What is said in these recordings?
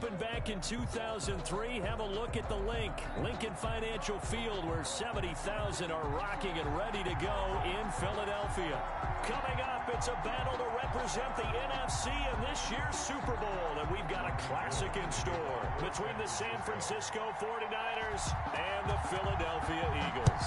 opened back in 2003. Have a look at the link. Lincoln Financial Field, where 70,000 are rocking and ready to go in Philadelphia. Coming up, it's a battle to represent the NFC in this year's Super Bowl. And we've got a classic in store between the San Francisco 49ers and the Philadelphia Eagles.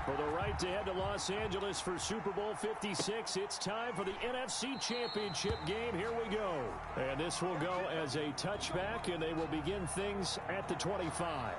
For the right to head to Los Angeles for Super Bowl 56, it's time for the NFC Championship game. Here we go. And this will go as a touchback, and they will begin things at the 25.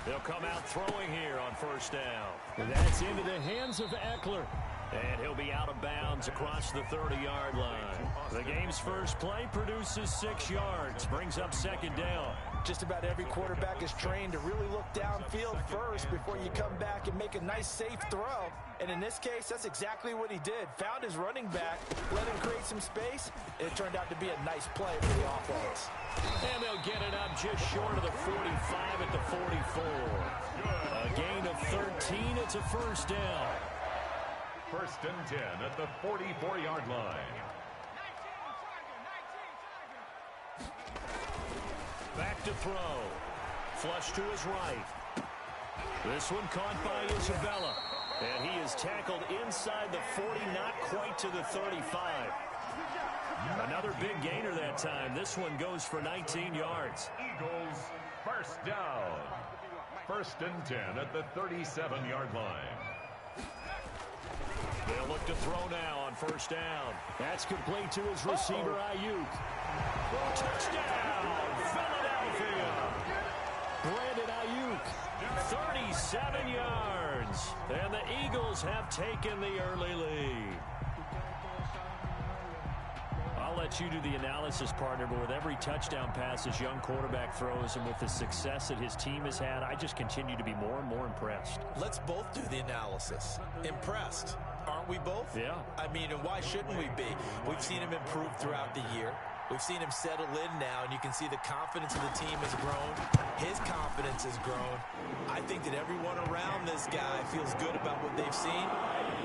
They'll come out throwing here on first down. And that's into the hands of Eckler. And he'll be out of bounds across the 30-yard line. The game's first play produces 6 yards, brings up second down. Just about every quarterback is trained to really look downfield first before you come back and make a nice, safe throw. And in this case, that's exactly what he did. Found his running back, let him create some space, and it turned out to be a nice play for the offense. And they'll get it up just short of the 45 at the 44. A gain of 13. It's a first down. First and 10 at the 44-yard line. Back to throw. Flush to his right. This one caught by Isabella. And he is tackled inside the 40, not quite to the 35. Another big gainer that time. This one goes for 19 yards. Eagles first down. First and 10 at the 37-yard line. They'll look to throw now on first down. That's complete to his receiver, Ayuk. Touchdown, Philadelphia. Brandon Ayuk, 37 yards. And the Eagles have taken the early lead. I'll let you do the analysis, partner, but with every touchdown pass this young quarterback throws and with the success that his team has had, I just continue to be more and more impressed. Let's both do the analysis. Impressed. Aren't we both? Yeah. I mean, and why shouldn't we be? We've seen him improve throughout the year. We've seen him settle in now, and you can see the confidence of the team has grown. His confidence has grown. I think that everyone around this guy feels good about what they've seen,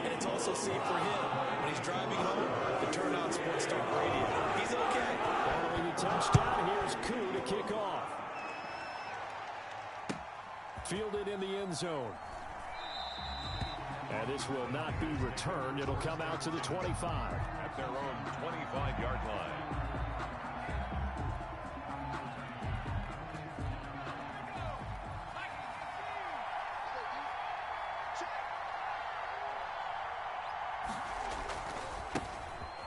and it's also safe for him. When he's driving home, the Turn On Sports Talk radio. He's okay. Following the touchdown, here's Koo to kick off. Fielded in the end zone. And this will not be returned. It'll come out to the 25. At their own 25-yard line.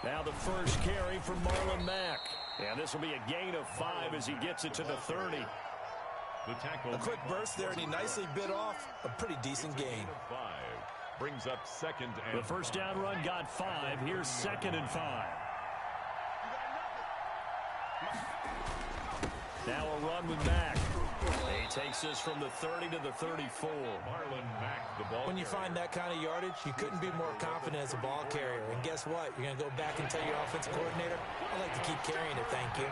Now the first carry from Marlon Mack. And this will be a gain of 5 as he gets it to the 30. The tackle. A quick burst there, and he nicely bit off a pretty decent gain. 5 brings up second and the first down run got 5. Here's second and 5. Now a run with Mack. He takes this from the 30 to the 34. Marlon Mack, the ball When you find that kind of yardage, you couldn't be more confident as a ball carrier. And guess what? You're going to go back and tell your offensive coordinator, I'd like to keep carrying it, thank you.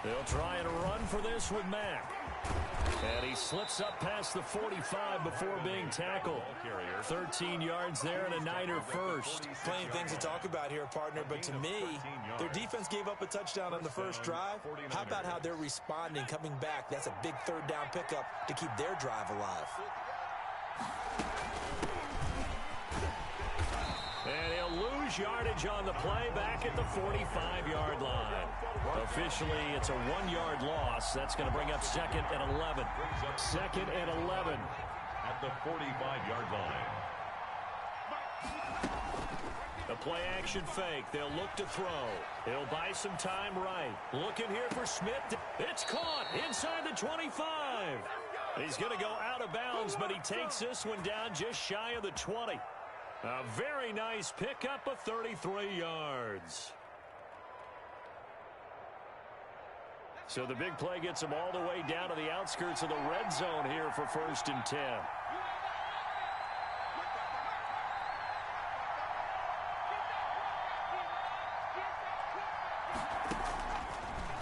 They'll try and run for this with Mack. And he slips up past the 45 before being tackled. 13 yards there and a Niner first. Plenty of things to talk about here, partner, but to me, their defense gave up a touchdown on the first drive. How about how they're responding, coming back? That's a big third down pickup to keep their drive alive. And he'll lose yardage on the play back at the 45-yard line. Officially, it's a 1-yard loss. That's going to bring up second and 11. Second and 11. At the 45-yard line. The play-action fake. They'll look to throw. He'll buy some time right. Looking here for Smith. It's caught inside the 25. He's going to go out of bounds, but he takes this one down just shy of the 20. A very nice pickup of 33 yards. So the big play gets them all the way down to the outskirts of the red zone here for 1st and 10.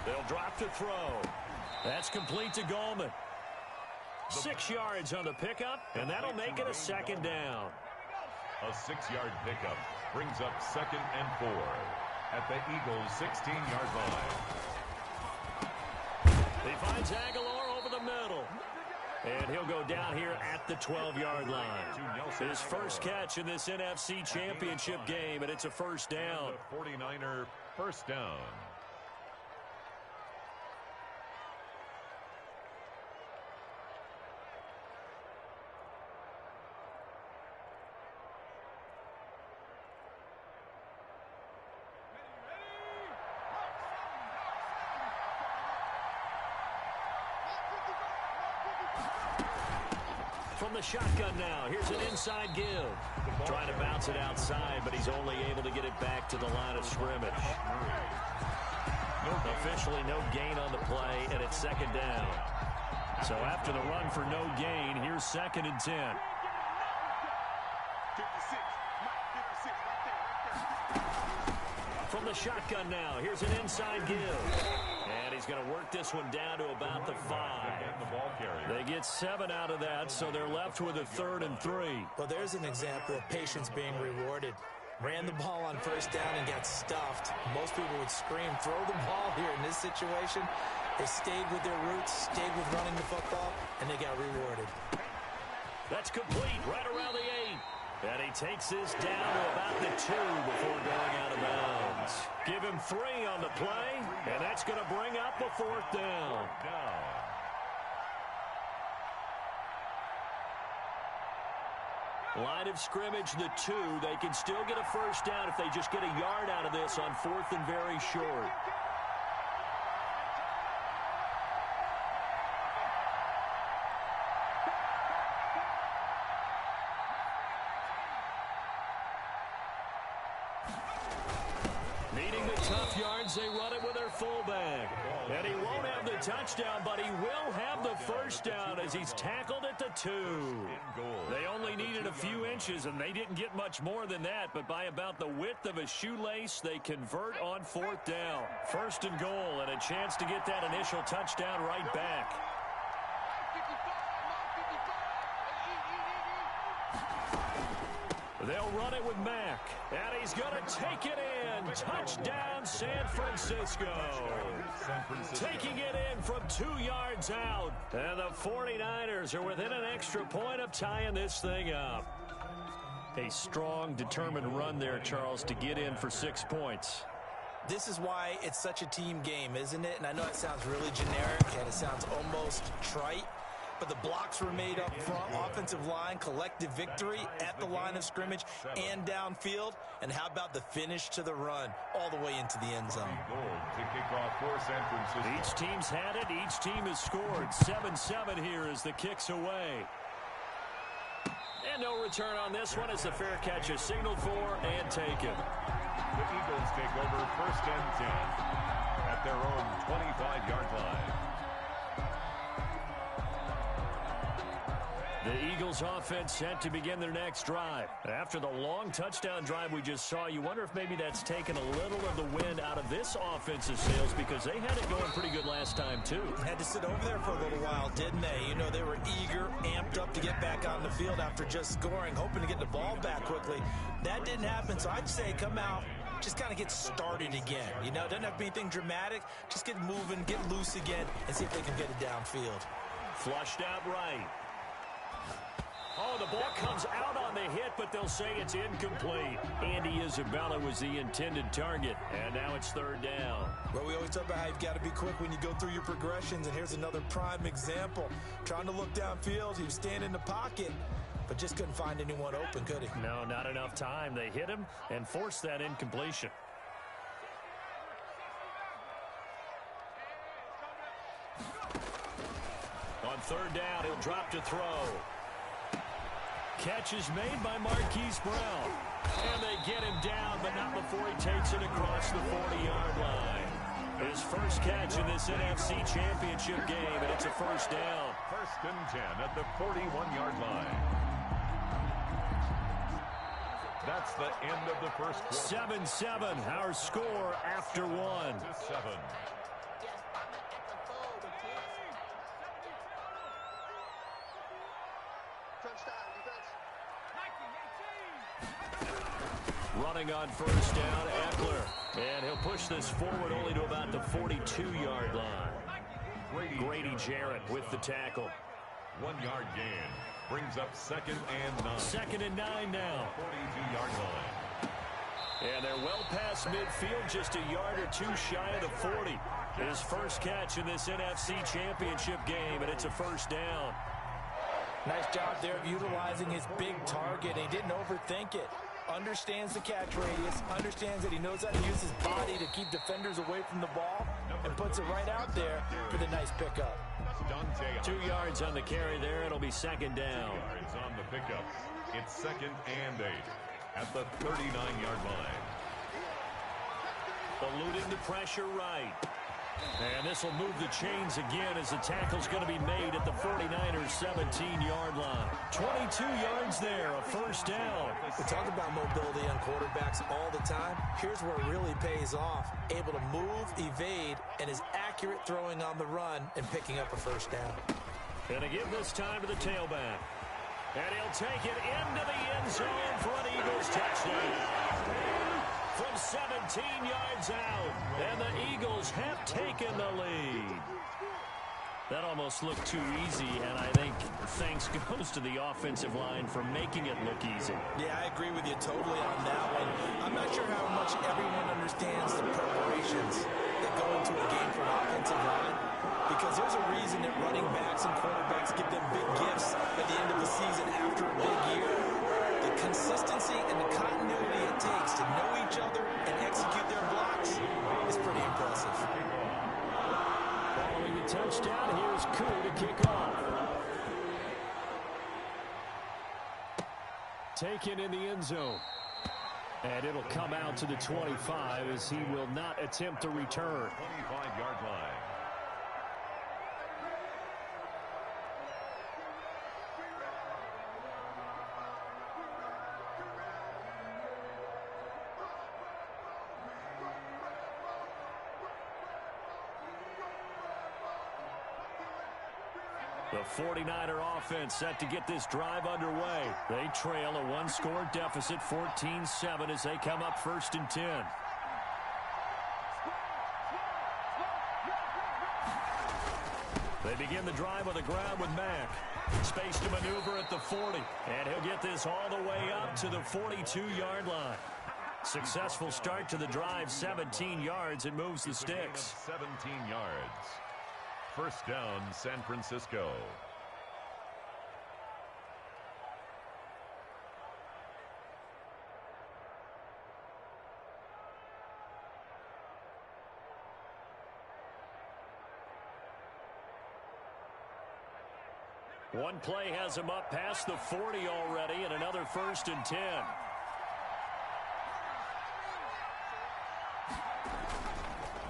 They'll drop to throw. That's complete to Goldman. 6 yards on the pickup, and that'll make it a 2nd down. A 6-yard pickup brings up 2nd and 4 at the Eagles' 16-yard line. He finds Aguilar over the middle. And he'll go down here at the 12-yard line. His first catch in this NFC Championship game, and it's a 1st down. The 49er 1st down. From the shotgun now, here's an inside give. Trying to bounce it outside, but he's only able to get it back to the line of scrimmage. Officially no gain on the play, and it's 2nd down. So after the run for no gain, here's 2nd and 10. From the shotgun now, here's an inside give. And he's going to work this one down to about the 5. They get 7 out of that, so they're left with a 3rd and 3. Well, there's an example of patience being rewarded. Ran the ball on 1st down and got stuffed. Most people would scream, throw the ball here in this situation. They stayed with their roots, stayed with running the football, and they got rewarded. That's complete right around the 8. And he takes this down to about the 2 before going out of bounds. Give him 3 on the play, and that's going to bring up a 4th down. Line of scrimmage, the 2. They can still get a 1st down if they just get a yard out of this on 4th and very short. Needing the tough yards, they run it with their fullback. And he won't have the touchdown, but he will have the 1st down as he's tackled at the 2. They only needed a few inches, and they didn't get much more than that, but by about the width of a shoelace, they convert on 4th down. 1st and goal, and a chance to get that initial touchdown right back. They'll run it with Mack, and he's going to take it in. Touchdown, San Francisco. Taking it in from 2 yards out. And the 49ers are within an extra point of tying this thing up. A strong, determined run there, Charles, to get in for 6 points. This is why it's such a team game, isn't it? And I know it sounds really generic, and it sounds almost trite. But the blocks were made up front, offensive line, collective victory at the line of scrimmage and downfield. And how about the finish to the run all the way into the end zone? Each team's had it. Each team has scored. 7-7 here as the kick's away. And no return on this one as the fair catch is signaled for and taken. The Eagles take over 1st and 10 at their own 25-yard line. The Eagles offense set to begin their next drive. After the long touchdown drive we just saw, you wonder if maybe that's taken a little of the wind out of this offensive sails because they had it going pretty good last time too. Had to sit over there for a little while, didn't they? You know, they were eager, amped up to get back on the field after just scoring, hoping to get the ball back quickly. That didn't happen, so I'd say come out, just kind of get started again. You know, doesn't have to be anything dramatic. Just get moving, get loose again, and see if they can get it downfield. Flushed out right. Oh, the ball comes out on the hit, but they'll say it's incomplete. Andy Isabella was the intended target, and now it's 3rd down. Well, we always talk about how you've got to be quick when you go through your progressions, and here's another prime example. Trying to look downfield, he was standing in the pocket, but just couldn't find anyone open, could he? No, not enough time. They hit him and forced that incompletion. On 3rd down, he'll drop to throw. catch is made by Marquise Brown. And they get him down, but not before he takes it across the 40-yard line. His first catch in this NFC Championship game, and it's a first down. 1st and 10 at the 41-yard line. That's the end of the first quarter. 7-7, our score after one. 7. Running on first down, Eckler. And he'll push this forward only to about the 42-yard line. Grady Jarrett with the tackle. 1-yard gain. Brings up 2nd and 9. 2nd and 9 now. 42-yard line. And they're well past midfield, just a yard or two shy of the 40. His first catch in this NFC Championship game, and it's a first down. Nice job there of utilizing his big target. He didn't overthink it. Understands the catch radius, understands that he knows how to use his body to keep defenders away from the ball, and puts it right out there for the nice pickup. 2 yards on the carry there. It'll be 2nd down. 2 yards on the pickup. It's 2nd and 8 at the 39-yard line. Eluding the pressure right. And this will move the chains again as the tackle's going to be made at the 49ers 17-yard line. 22 yards there, a first down. We talk about mobility on quarterbacks all the time. Here's where it really pays off. Able to move, evade, and is accurate throwing on the run and picking up a first down. Gonna give this time to the tailback. And he'll take it into the end zone for an Eagles touchdown. From 17 yards out, and the Eagles have taken the lead. That almost looked too easy, and I think thanks goes to the offensive line for making it look easy. Yeah, I agree with you totally on that one. I'm not sure how much everyone understands the preparations that go into a game for an offensive line, because there's a reason that running backs and quarterbacks give them big gifts at the end of the season after a big year. The consistency and the continuity it takes to know each other and execute their blocks is pretty impressive. Following the touchdown, here's Koo to kick off. Taken in the end zone. And it'll come out to the 25 as he will not attempt a return. 25-yard line. The 49er offense set to get this drive underway. They trail a one-score deficit, 14-7, as they come up 1st and 10. They begin the drive on the ground with Mack. Space to maneuver at the 40. And he'll get this all the way up to the 42-yard line. Successful start to the drive, 17 yards, and moves the sticks. 17 yards. First down, San Francisco. One play has him up past the 40 already, and another 1st and 10.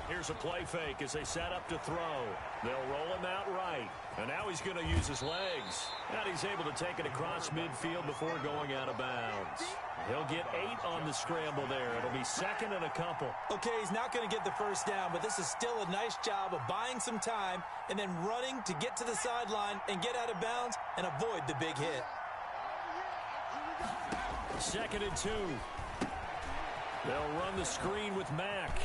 Here's a play fake as they set up to throw. They'll roll him out right. And now he's going to use his legs. And he's able to take it across midfield before going out of bounds. He'll get 8 on the scramble there. It'll be 2nd and a couple. Okay, he's not going to get the first down, but this is still a nice job of buying some time and then running to get to the sideline and get out of bounds and avoid the big hit. 2nd and 2. They'll run the screen with Mack.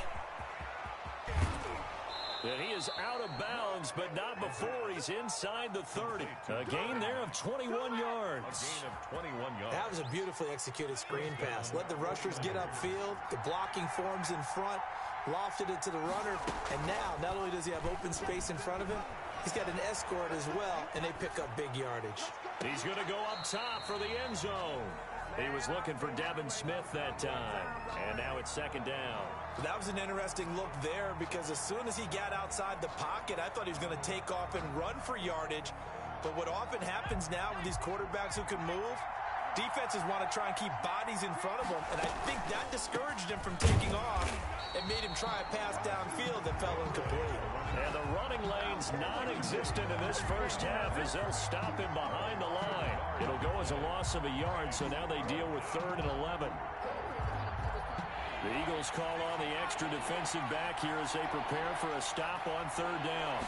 And he is out of bounds, but not before he's inside the 30. A gain there of 21 yards. A gain of 21 yards. That was a beautifully executed screen pass. Let the rushers get upfield. The blocking forms in front. Lofted it to the runner. And now, not only does he have open space in front of him, he's got an escort as well, and they pick up big yardage. He's going to go up top for the end zone. He was looking for Devin Smith that time. And now it's 2nd down. That was an interesting look there because as soon as he got outside the pocket, I thought he was going to take off and run for yardage. But what often happens now with these quarterbacks who can move, Defenses want to try and keep bodies in front of him, and I think that discouraged him from taking off and made him try a pass downfield that fell incomplete. And the running lane's non-existent in this first half as they'll stop him behind the line. It'll go as a loss of a yard, so now they deal with 3rd and 11. The Eagles call on the extra defensive back here as they prepare for a stop on 3rd down.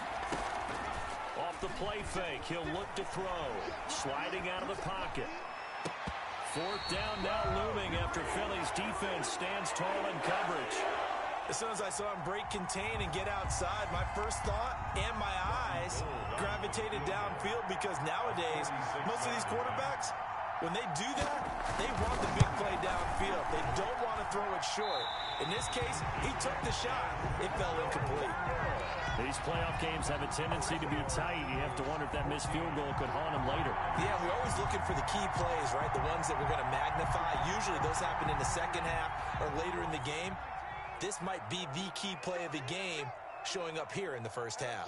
Off the play fake, he'll look to throw. Sliding out of the pocket. 4th down now looming after Philly's defense stands tall in coverage. As soon as I saw him break contain and get outside, my first thought and my eyes gravitated downfield because nowadays, most of these quarterbacks, when they do that, they want the big play downfield. They don't want to throw it short. In this case, he took the shot. It fell incomplete. These playoff games have a tendency to be tight. You have to wonder if that missed field goal could haunt him later. Yeah, we're always looking for the key plays, right? The ones that we're going to magnify. Usually those happen in the second half or later in the game. This might be the key play of the game showing up here in the first half.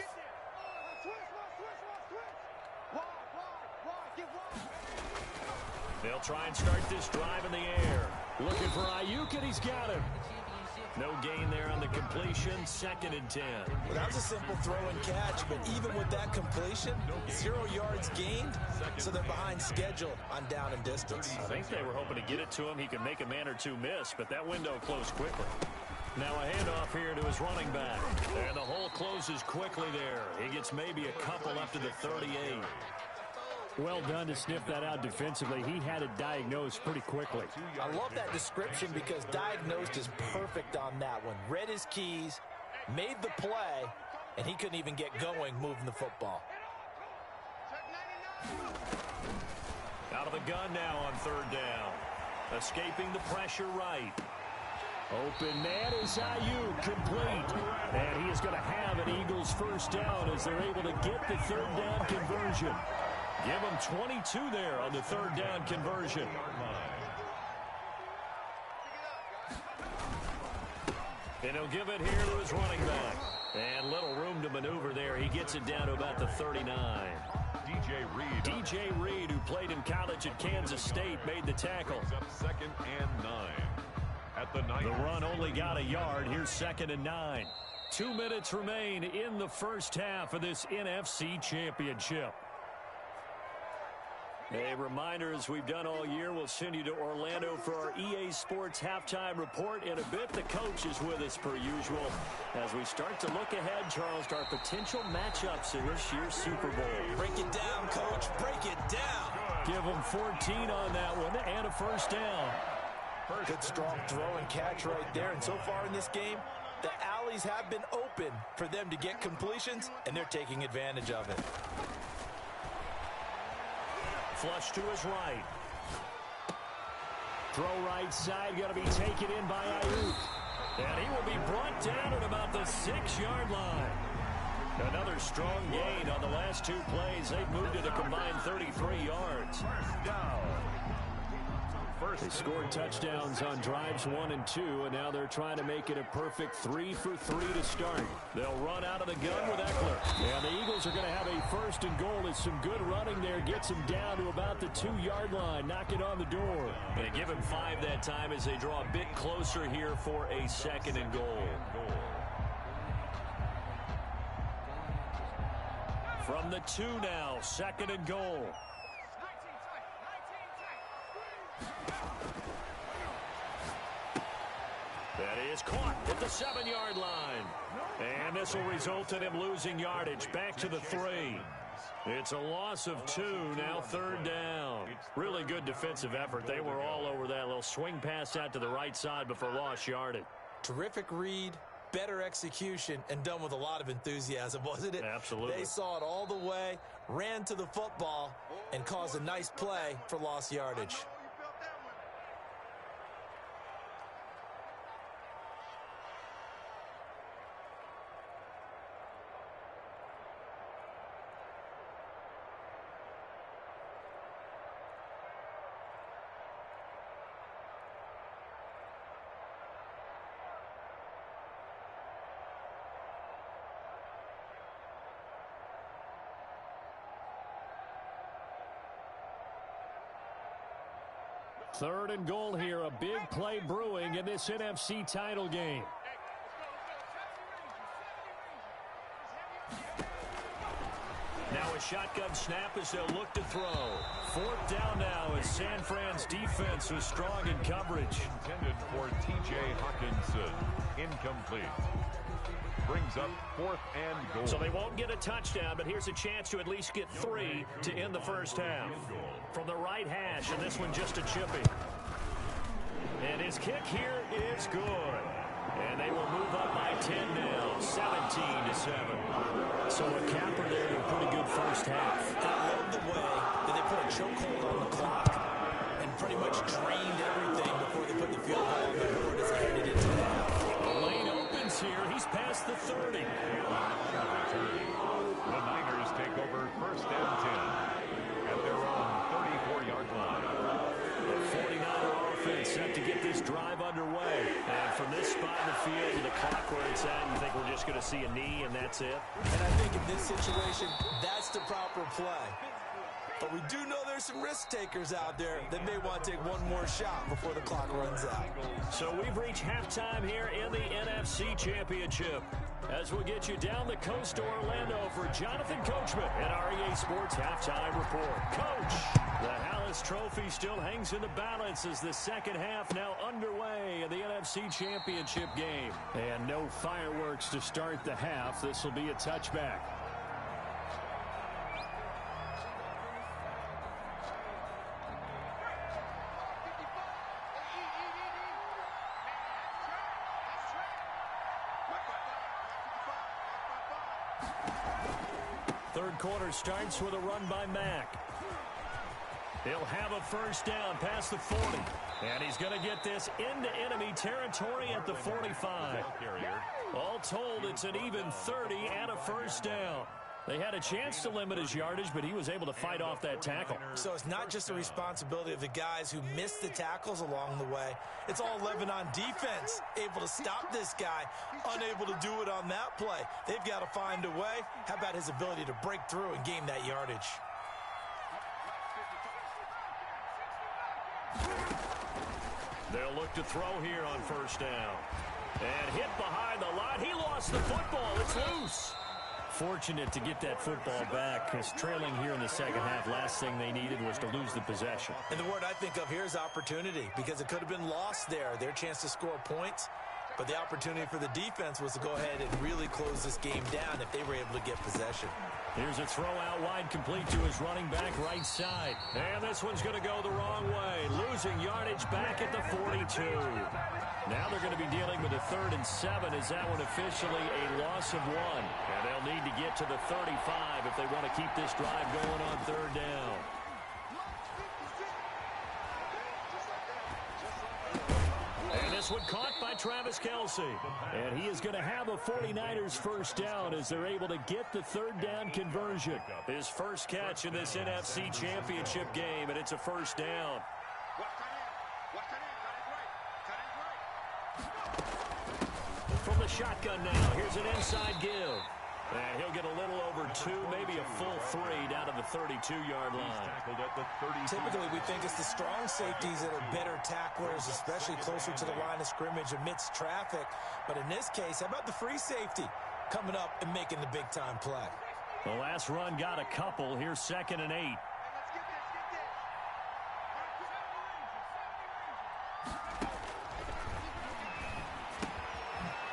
They'll try and start this drive in the air. Looking for Ayuk, and he's got him. No gain there on the completion, 2nd and 10. Well, that was a simple throw and catch, but even with that completion, 0 yards gained, so they're behind schedule on down and distance. I think they were hoping to get it to him. He could make a man or two miss, but that window closed quickly. Now a handoff here to his running back. And the hole closes quickly there. He gets maybe a couple up to the 38. Well done to sniff that out defensively. He had it diagnosed pretty quickly. I love that description because diagnosed is perfect on that one. Read his keys, made the play, and he couldn't even get going moving the football. Out of the gun now on 3rd down. Escaping the pressure right. Open man is Ayuk, complete. And he is going to have an Eagles first down as they're able to get the 3rd down conversion. Give him 22 there on the 3rd down conversion. And he'll give it here to his running back. And little room to maneuver there. He gets it down to about the 39. DJ Reed, who played in college at Kansas State, made the tackle. Up 2nd and 9. At the 9. The run only got a yard. Here's 2nd and 9. 2 minutes remain in the first half of this NFC Championship. A reminder, as we've done all year, we'll send you to Orlando for our EA Sports halftime report in a bit. The coach is with us per usual as we start to look ahead, Charles, to our potential matchups in this year's Super Bowl. Break it down, coach. Break it down. Give him 14 on that one and a first down. Good strong throw and catch right there. And so far in this game, the alleys have been open for them to get completions, and they're taking advantage of it. Flush to his right. Throw right side, going to be taken in by Ayuk. And he will be brought down at about the 6-yard line. Another strong gain on the last 2 plays. They've moved it a combined 33 yards. First down. They scored touchdowns on drives 1 and 2, and now they're trying to make it a perfect 3 for 3 to start. They'll run out of the gun with Eckler. And the Eagles are going to have a 1st and goal. As some good running there gets him down to about the 2-yard line. Knock it on the door. They give him 5 that time as they draw a bit closer here for a 2nd and goal. From the 2 now, 2nd and goal. That is caught at the 7-yard line. And this will result in him losing yardage back to the 3. It's a loss of 2, now 3rd down. Really good defensive effort. They were all over that little swing pass out to the right side before lost yardage. Terrific read, better execution, and done with a lot of enthusiasm, wasn't it? Absolutely. They saw it all the way, ran to the football, and caused a nice play for lost yardage. Third and goal here. A big play brewing in this NFC title game. Now a shotgun snap as they'll look to throw. Fourth down now as San Fran's defense was strong in coverage. Intended for T.J. Hawkinson. Incomplete. Brings up 4th and goal. So they won't get a touchdown, but here's a chance to at least get 3 to end the first half. From the right hash, and this one just a chippy. And his kick here is good. And they will move up by 10 now, 17-7. So a capper there in a pretty good first half. I love the way that they put a chokehold on the clock and pretty much drained everything before they put the field goal on the board as they headed into the half. The lane opens here. He's past the 30. The Niners take over 1st and 10 at their own 34-yard line. The 49er offense set to get this drive underway. And from this spot in the field with the clock where it's at, you think we're just going to see a knee and that's it? And I think in this situation, that's the proper play. But we do know there's some risk takers out there that may want to take one more shot before the clock runs out. So we've reached halftime here in the NFC Championship. As we'll get you down the coast to Orlando for Jonathan Coachman at our EA Sports Halftime Report. Coach, the Hallis Trophy still hangs in the balance as the second half now underway in the NFC Championship game. And no fireworks to start the half. This will be a touchback. Third quarter starts with a run by Mack. He'll have a first down past the 40. And he's going to get this into enemy territory at the 45. All told, it's an even 30 and a first down. They had a chance to limit his yardage, but he was able to fight off that tackle. So it's not just the responsibility of the guys who missed the tackles along the way. It's all Lebanon defense, able to stop this guy, unable to do it on that play. They've got to find a way. How about his ability to break through and gain that yardage? They'll look to throw here on first down. And hit behind the line. He lost the football. It's loose. Fortunate to get that football back, because trailing here in the second half, last thing they needed was to lose the possession. And the word I think of here is opportunity, because it could have been lost there. Their chance to score points. But the opportunity for the defense was to go ahead and really close this game down if they were able to get possession. Here's a throw out wide, complete to his running back right side. And this one's going to go the wrong way. Losing yardage back at the 42. Now they're going to be dealing with a 3rd and 7. Is that one officially a loss of 1? And they'll need to get to the 35 if they want to keep this drive going on 3rd down. And this one caught by Travis Kelce. And he is going to have a 49ers first down as they're able to get the 3rd down conversion. His first catch in this NFC Championship game, and it's a first down. From the shotgun now, here's an inside give. And he'll get a little over 2, maybe a full 3 down to the 32-yard line. Typically, we think it's the strong safeties that are better tacklers, especially closer to the line of scrimmage amidst traffic. But in this case, how about the free safety coming up and making the big-time play? The last run got a couple. Here's 2nd and 8.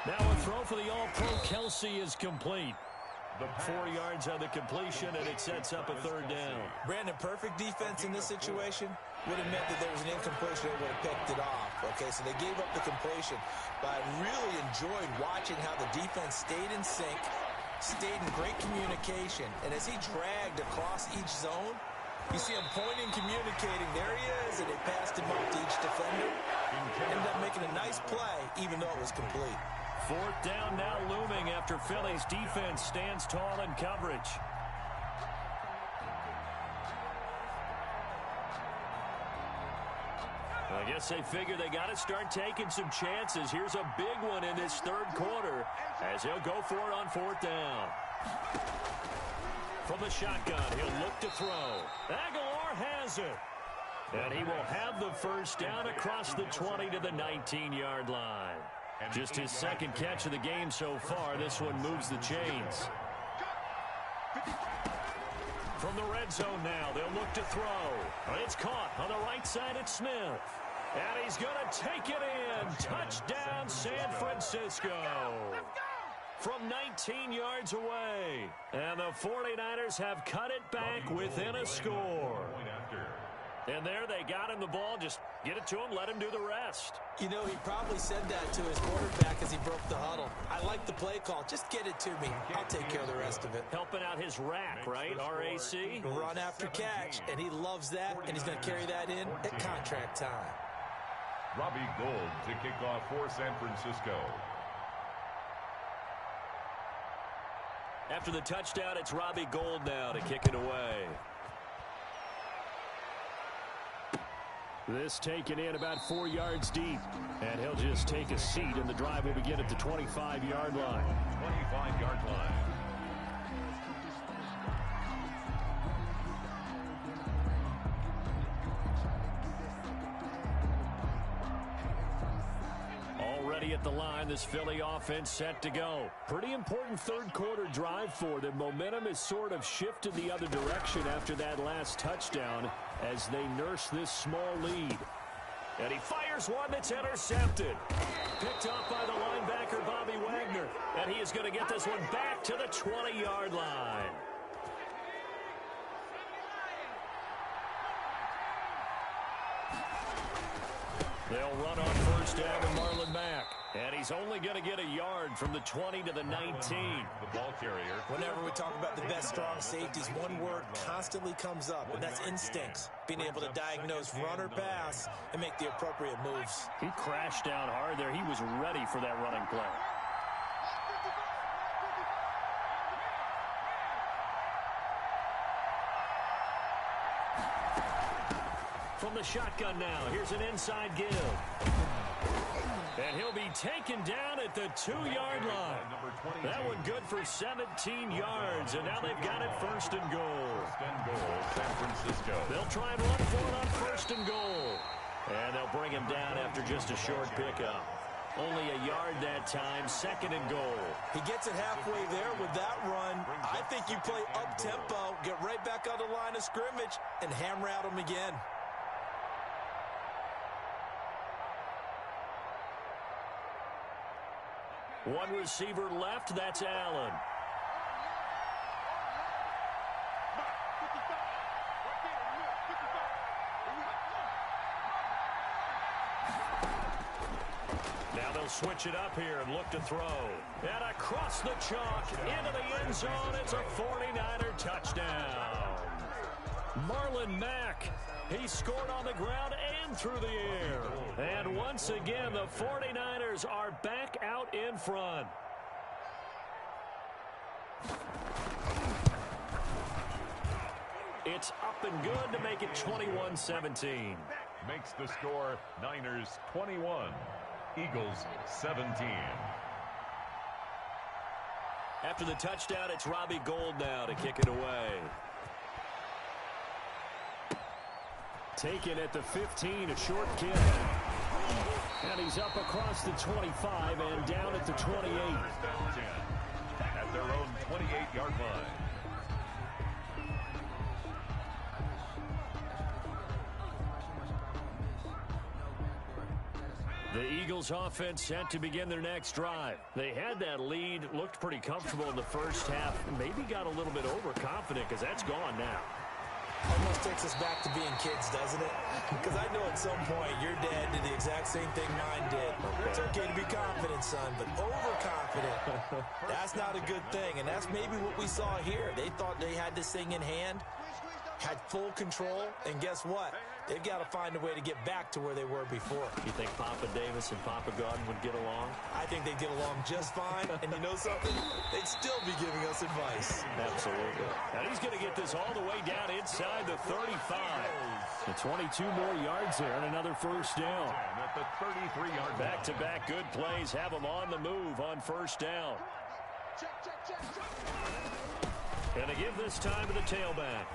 Now a throw for the All-Pro Kelce is complete. 4 yards on the completion, and it sets up a 3rd down. Brandon, perfect defense in this situation would have meant that there was an incompletion. They would have picked it off. Okay, so they gave up the completion. But I really enjoyed watching how the defense stayed in sync, stayed in great communication. And as he dragged across each zone, you see him pointing, communicating. There he is, and they passed him up to each defender. Ended up making a nice play, even though it was complete. 4th down now looming after Philly's defense stands tall in coverage. I guess they figure they got to start taking some chances. Here's a big one in this 3rd quarter as he'll go for it on 4th down. From the shotgun, he'll look to throw. Aguilar has it. And he will have the first down across the 20 to the 19-yard line. Just his second catch of the game so far. This one moves the chains. From the red zone now, they'll look to throw. It's caught on the right side at Smith. And he's going to take it in. Touchdown, San Francisco. From 19 yards away. And the 49ers have cut it back within a score. And there they got him the ball. Just get it to him, let him do the rest. You know, he probably said that to his quarterback as he broke the huddle. I like the play call. Just get it to me. I'll take care of the rest of it. Helping out his rack, right? RAC. Run after catch, and he loves that, and he's going to carry that in at contract time. Robbie Gould to kick off for San Francisco. After the touchdown, it's Robbie Gould now to kick it away. This taken in about 4 yards deep. And he'll just take a seat, and the drive will begin at the 25-yard line. 25-yard line. Already at the line, this Philly offense set to go. Pretty important third-quarter drive for them. Momentum has sort of shifted the other direction after that last touchdown as they nurse this small lead. And he fires one that's intercepted. Picked off by the linebacker, Bobby Wagner. And he is going to get this one back to the 20-yard line. They'll run on first down with Marlon Mack. And he's only going to get a yard from the 20 to the 19. The ball carrier. Whenever we talk about the best strong safeties, one word constantly comes up, and that's instincts. Being able to diagnose run or pass and make the appropriate moves. He crashed down hard there. He was ready for that running play. From the shotgun now, here's an inside give. And he'll be taken down at the 2-yard line. That one good for 17 yards, and now they've got it first and goal. San Francisco. They'll try and run for it on first and goal. And they'll bring him down after just a short pickup. Only a yard that time, second and goal. He gets it halfway there with that run. I think you play up-tempo, get right back on the line of scrimmage, and hammer at him again. One receiver left, that's Allen. Now they'll switch it up here and look to throw. And across the chalk, into the end zone, it's a 49er touchdown. Marlon Mack, he scored on the ground and through the air. And once again, the 49ers are back out in front. It's up and good to make it 21-17. Makes the score Niners 21, Eagles 17. After the touchdown, it's Robbie Gould now to kick it away. Taken at the 15, a short kick. And he's up across the 25 and down at the 28. At their own 28-yard line. The Eagles offense set to begin their next drive. They had that lead, looked pretty comfortable in the first half, maybe got a little bit overconfident because that's gone now. Almost takes us back to being kids, doesn't it? Because I know at some point your dad did the exact same thing mine did. It's okay to be confident, son, but overconfident, that's not a good thing. And that's maybe what we saw here. They thought they had this thing in hand, had full control, and guess what? They've got to find a way to get back to where they were before. You think Papa Davis and Papa Godwin would get along? I think they'd get along just fine. And you know something? They'd still be giving us advice. Absolutely. Now he's going to get this all the way down inside the 35. The 22 more yards there and another first down. At the 33-yard line. Back-to-back good plays have them on the move on first down. And to give this time to the tailback.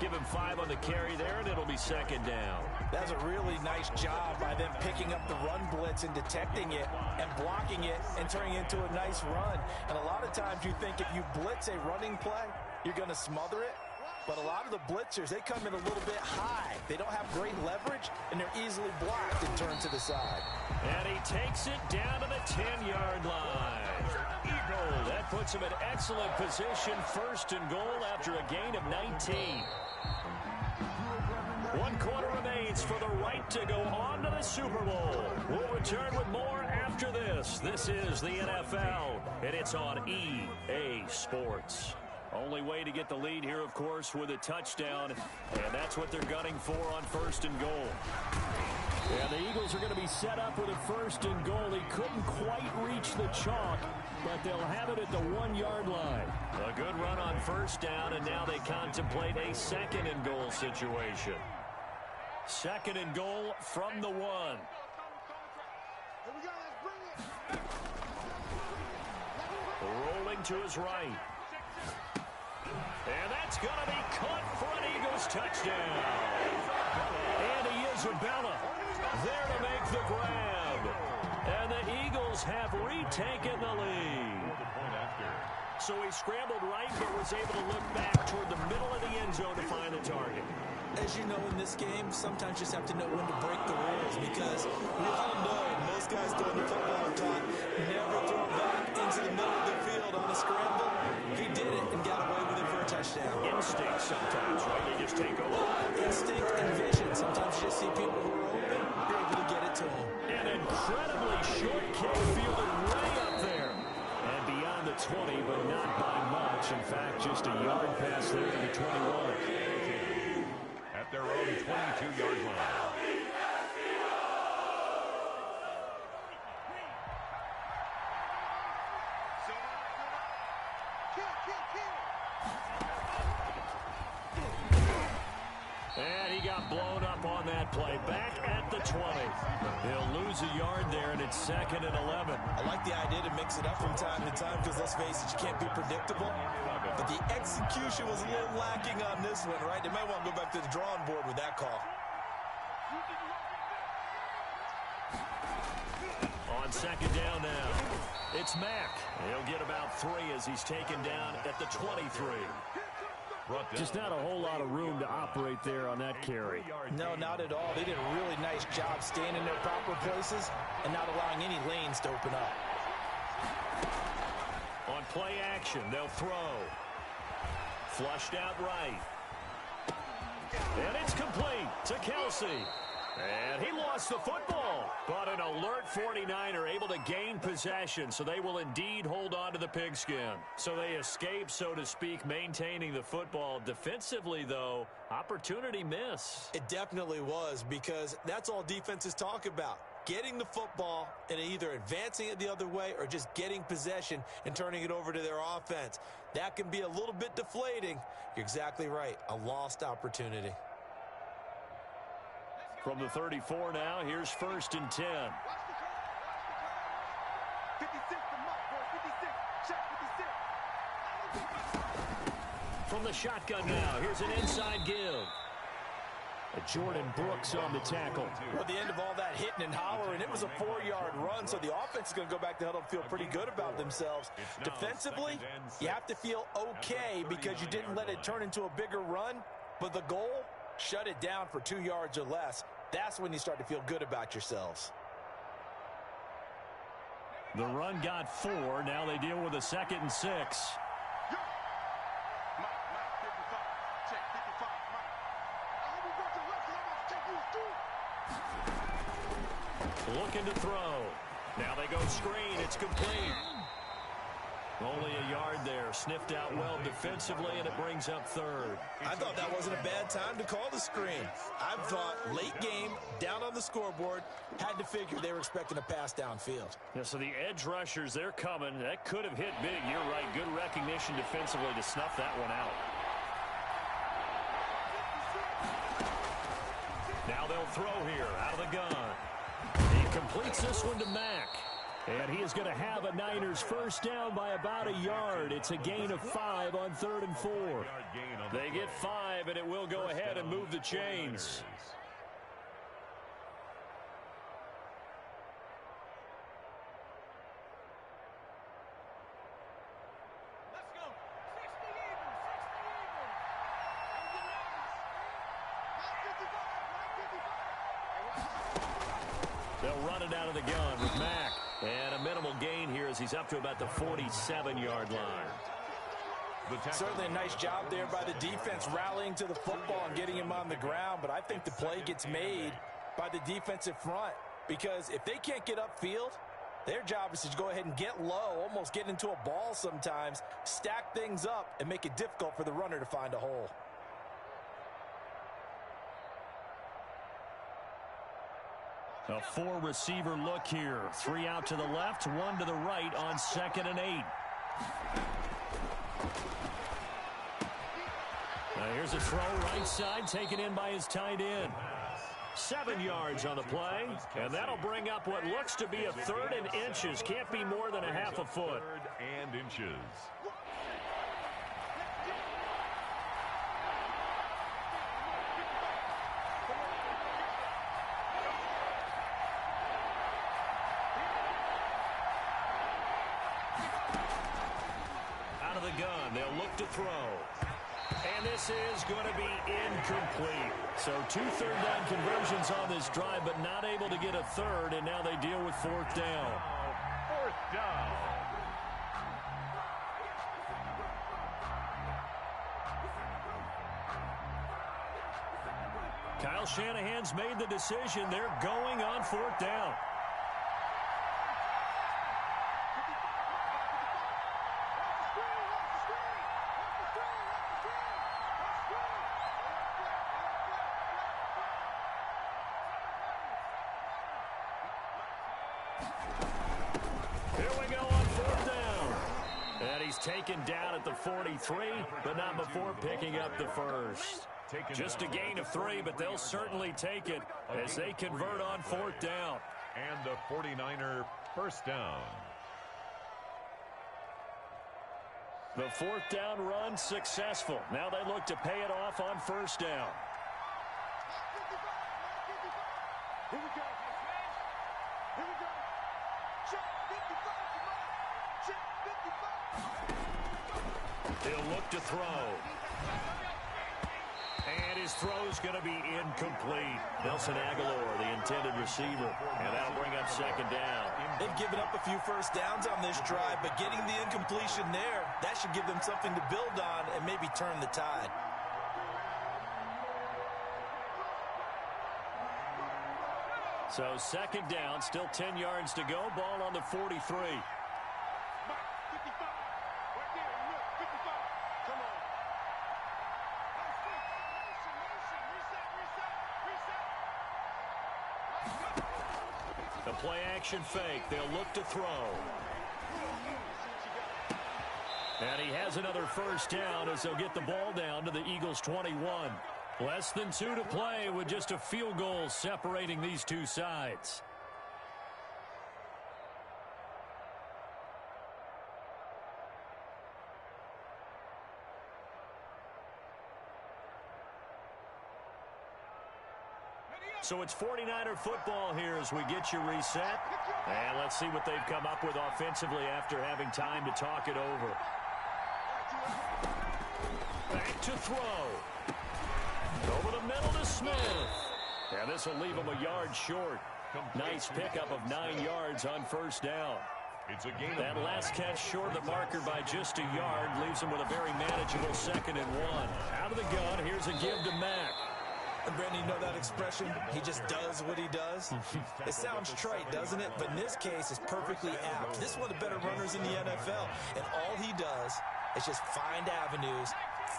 Give him 5 on the carry there, and it'll be second down. That's a really nice job by them picking up the run blitz and detecting it and blocking it and turning it into a nice run. And a lot of times you think if you blitz a running play, you're going to smother it. But a lot of the blitzers, they come in a little bit high. They don't have great leverage, and they're easily blocked and turned to the side. And he takes it down to the 10-yard line. Eagle. That puts him in excellent position, first and goal after a gain of 19. 1 quarter remains for the right to go on to the Super Bowl. We'll return with more after this. This is the NFL, and it's on EA Sports. Only way to get the lead here, of course, with a touchdown, and that's what they're gunning for on first and goal. And the Eagles are going to be set up with a first and goal. He couldn't quite reach the chalk, but they'll have it at the 1-yard line. A good run on first down, and now they contemplate a second and goal situation. Second and goal from the 1. Rolling to his right. And that's going to be caught for an Eagles touchdown. Andy Isabella there to make the grab. And the Eagles have retaken the lead. So he scrambled right, but was able to look back toward the middle of the end zone to find the target. As you know, in this game, sometimes you just have to know when to break the rules, because we all know most guys throwing the football are taught never throw back into the middle of the field on a scramble. He did it and got away with it for a touchdown. Instinct sometimes, right? You just take over. Instinct and vision. Sometimes you just see people who are open, you're able to get it to them. An incredibly short kick fielded way up there. And beyond the 20, but not by much. In fact, just a yard pass there to the 21. At their own 22-yard line. And he got blown up on that play. Back at the 20. He'll lose a yard there, and it's second and 11. I like the idea to mix it up from time to time, because let's face it, you can't be predictable. But the execution was a little lacking on this one, right? They might want to go back to the drawing board with that call. On second down now, it's Mack. He'll get about 3 as he's taken down at the 23. Just not a whole lot of room to operate there on that carry. No, not at all. They did a really nice job staying in their proper places and not allowing any lanes to open up. On play action, they'll throw. Flushed out right. And it's complete to Kelsey. And he lost the football. But an alert 49er able to gain possession, so they will indeed hold on to the pigskin. So they escape, so to speak, maintaining the football. Defensively, though, opportunity miss. It definitely was, because that's all defenses talk about. Getting the football and either advancing it the other way or just getting possession and turning it over to their offense. That can be a little bit deflating. You're exactly right. A lost opportunity. From the 34 now, here's first and 10. 56 to Mark, 56. Check 56. From the shotgun now, here's an inside give. Jordan Brooks on the tackle. Well, at the end of all that hitting and hollering, it was a 4-yard run, so the offense is going to go back to huddle and feel pretty good about themselves. Defensively, you have to feel okay because you didn't let it turn into a bigger run, but the goal, shut it down for 2 yards or less. That's when you start to feel good about yourselves. The run got 4. Now they deal with a 2nd and 6. Looking to throw. Now they go screen. It's complete. Only a yard there. Sniffed out well defensively, and it brings up 3rd. I thought that wasn't a bad time to call the screen. I thought late game, down on the scoreboard, had to figure they were expecting a pass downfield. Yeah, so the edge rushers, they're coming. That could have hit big. You're right. Good recognition defensively to snuff that one out. Now they'll throw here out of the gun. He completes this one to Mack. And he is going to have a Niners first down by about a yard. It's a gain of 5 on 3rd and 4. They get 5, and it will go ahead and move the chains. They'll run it out of the gun with Mack. And a minimal gain here as he's up to about the 47-yard line. Certainly a nice job there by the defense rallying to the football and getting him on the ground. But I think the play gets made by the defensive front. Because if they can't get upfield, their job is to go ahead and get low, almost get into a ball sometimes, stack things up, and make it difficult for the runner to find a hole. A 4-receiver look here. 3 out to the left, 1 to the right on 2nd and 8. Now here's a throw right side, taken in by his tight end. 7 yards on the play, and that'll bring up what looks to be a 3rd and inches. Can't be more than a half a foot. 3rd and inches. Out of the gun, they'll look to throw. And this is going to be incomplete. So 2 third-down conversions on this drive, but not able to get a 3rd, and now they deal with 4th down. 4th down. Kyle Shanahan's made the decision. They're going on 4th down. Here we go on 4th down. And he's taken down at the 43, but not before picking up the first. Just a gain of 3, but they'll certainly take it as they convert on 4th down. And the 49er first down. The 4th down run successful. Now they look to pay it off on 1st down. Here we go. Here we go. Check 55. Check 55. He'll look to throw. And his throw's going to be incomplete. Nelson Aguilar, the intended receiver. And that'll bring up 2nd down. They've given up a few first downs on this drive, but getting the incompletion there, that should give them something to build on and maybe turn the tide. So 2nd down, still 10 yards to go. Ball on the 43. 55. Right there. Look, 55. Come on. The play action fake. They'll look to throw. And he has another first down as they'll get the ball down to the Eagles' 21. Less than 2 to play with just a field goal separating these two sides. So it's 49er football here as we get you reset. And let's see what they've come up with offensively after having time to talk it over. Back to throw. Over the middle to Smith. And this will leave him a yard short. Nice pickup of 9 yards on first down. It's a gain. That last catch short of the marker by just a yard leaves him with a very manageable 2nd and 1. Out of the gun, here's a give to Mack. And Brandon, you know that expression? He just does what he does. It sounds trite, doesn't it? But in this case, it's perfectly apt. This is one of the better runners in the NFL. And all he does is just find avenues,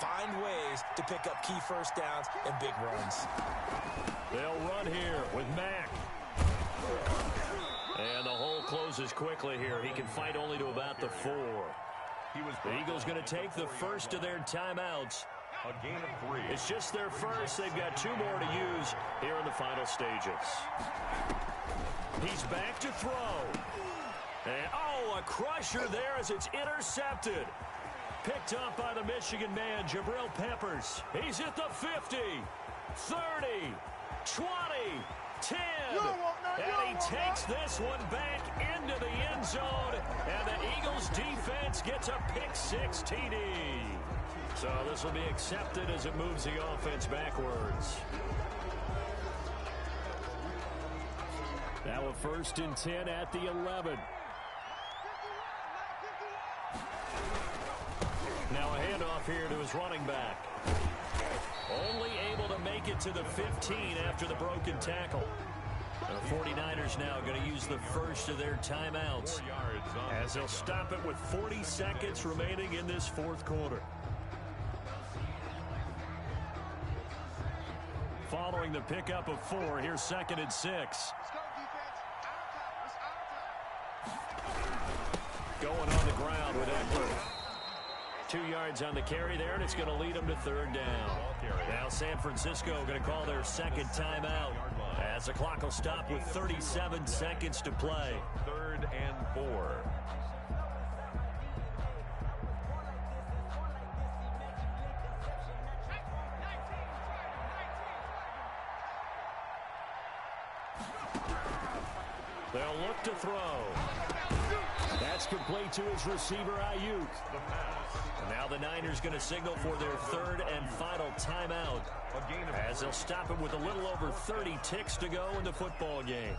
find ways to pick up key first downs and big runs. They'll run here with Mack. And the hole closes quickly here. He can fight only to about the 4. The Eagles going to take the first of their timeouts. A gain of 3. It's just their first. They've got 2 more to use here in the final stages. He's back to throw. And, oh, a crusher there as it's intercepted. Picked up by the Michigan man, Jabril Peppers. He's at the 50, 30, 20, 10. And he takes this one back into the end zone. And the Eagles defense gets a pick-six TD. So this will be accepted as it moves the offense backwards. Now a 1st and 10 at the 11. Now a handoff here to his running back. Only able to make it to the 15 after the broken tackle. The 49ers now going to use the first of their timeouts as they'll stop it with 40 seconds remaining in this fourth quarter. Following the pickup of 4, here's 2nd and 6. Going on the ground with Eckler. 2 yards on the carry there, and it's going to lead them to 3rd down. Now San Francisco going to call their 2nd timeout as the clock will stop with 37 seconds to play. 3rd and 4. They'll look to throw. That's complete to his receiver, Ayuk. And now the Niners going to signal for their 3rd and final timeout as they'll stop it with a little over 30 ticks to go in the football game.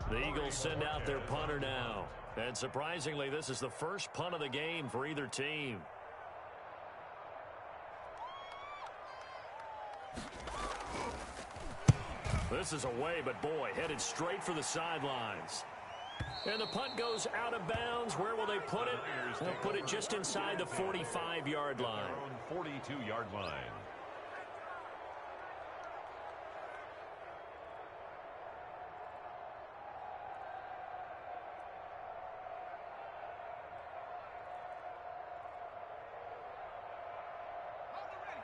The Eagles send out their punter now. And surprisingly, this is the first punt of the game for either team. This is away, but boy, headed straight for the sidelines. And the punt goes out of bounds. Where will they put it? They'll put it just inside the 45-yard line. 42-yard line.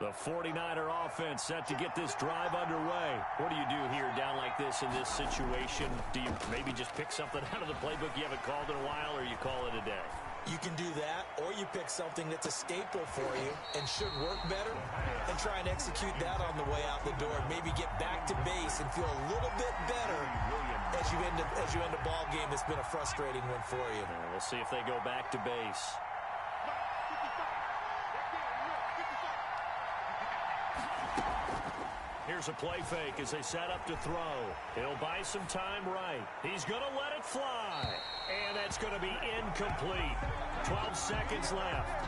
The 49er offense set to get this drive underway. What do you do here down like this in this situation? Do you maybe just pick something out of the playbook you haven't called in a while, or you call it a day? You can do that, or you pick something that's a staple for you and should work better and try and execute that on the way out the door. Maybe get back to base and feel a little bit better as you end a ball game that's been a frustrating one for you. We'll see if they go back to base. Here's a play fake as they set up to throw. He'll buy some time right. He's going to let it fly. And that's going to be incomplete. 12 seconds left.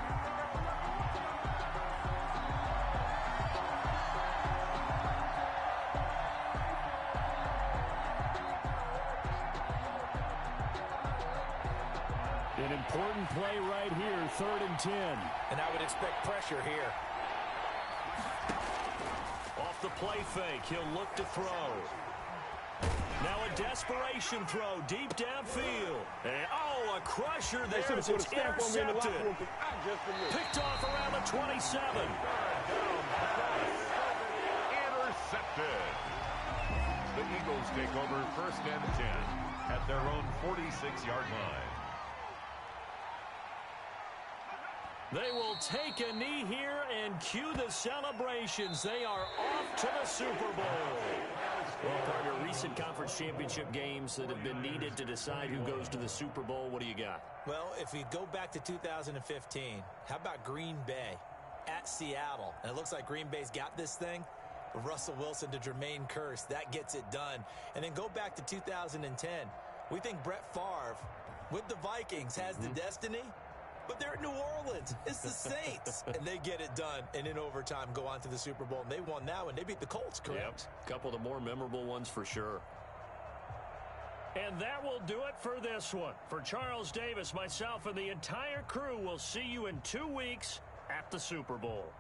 An important play right here, 3rd and 10. And I would expect pressure here. Off the play fake, he'll look to throw. Now a desperation throw deep downfield. And, oh, a crusher there as it's intercepted. Picked off around the 27. Intercepted. The Eagles take over 1st and 10 at their own 46-yard line. They will take a knee here and cue the celebrations. They are off to the Super Bowl. Well, partner, recent conference championship games that have been needed to decide who goes to the Super Bowl. What do you got? Well, if we go back to 2015, how about Green Bay at Seattle? And it looks like Green Bay's got this thing. Russell Wilson to Jermaine Kearse, that gets it done. And then go back to 2010. We think Brett Favre with the Vikings has the destiny. But they're at New Orleans. It's the Saints. And they get it done. And in overtime, go on to the Super Bowl. And they won that one. They beat the Colts, correct? Yep. A couple of the more memorable ones for sure. And that will do it for this one. For Charles Davis, myself, and the entire crew, will see you in 2 weeks at the Super Bowl.